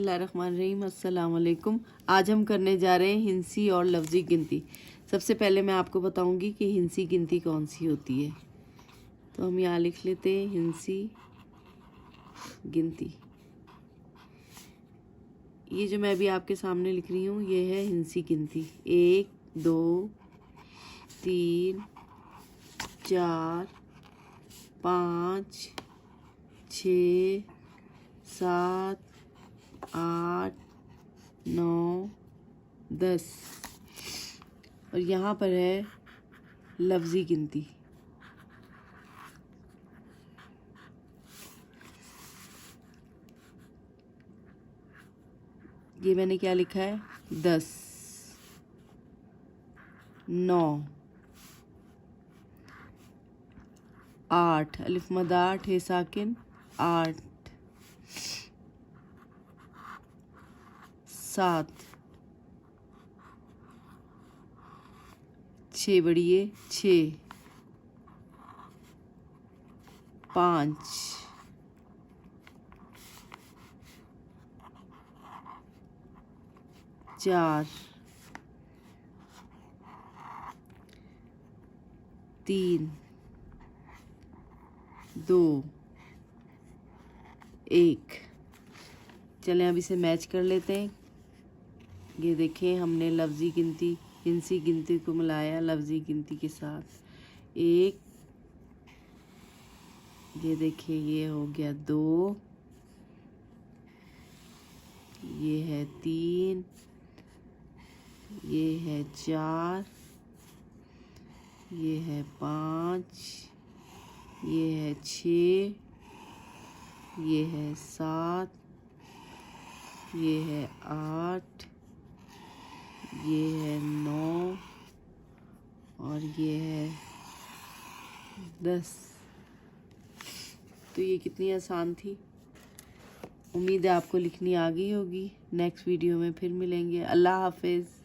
बिस्मिल्लाहिर्रहमानिर्रहीम, अस्सलाम वालेकुम। आज हम करने जा रहे हैं हिंसी और लफ्ज़ी गिनती। सबसे पहले मैं आपको बताऊंगी कि हिंसी गिनती कौन सी होती है। तो हम यहाँ लिख लेते हैं हिंसी गिनती। ये जो मैं अभी आपके सामने लिख रही हूँ ये है हिंसी गिनती। 1 2 3 4 5 6 7 8 9 10 और यहाँ पर है लफ्ज़ी गिनती। ये मैंने क्या लिखा है 10 9 8 अलिफ मद 8 है साकिन 8 7 6 बढ़िए 6 5 4 3 2 1। चलें अब इसे मैच कर लेते हैं। ये देखें हमने लफ्ज़ी गिनती हिंसी गिनती को मिलाया लफ्ज़ी गिनती के साथ। 1 ये देखिए ये हो गया 2, ये है 3, ये है 4, ये है 5, ये है 6, ये है 7, ये है 8, ये है 9 और ये है 10। तो ये कितनी आसान थी। उम्मीद है आपको लिखनी आ गई होगी। नेक्स्ट वीडियो में फिर मिलेंगे। अल्लाह हाफिज़।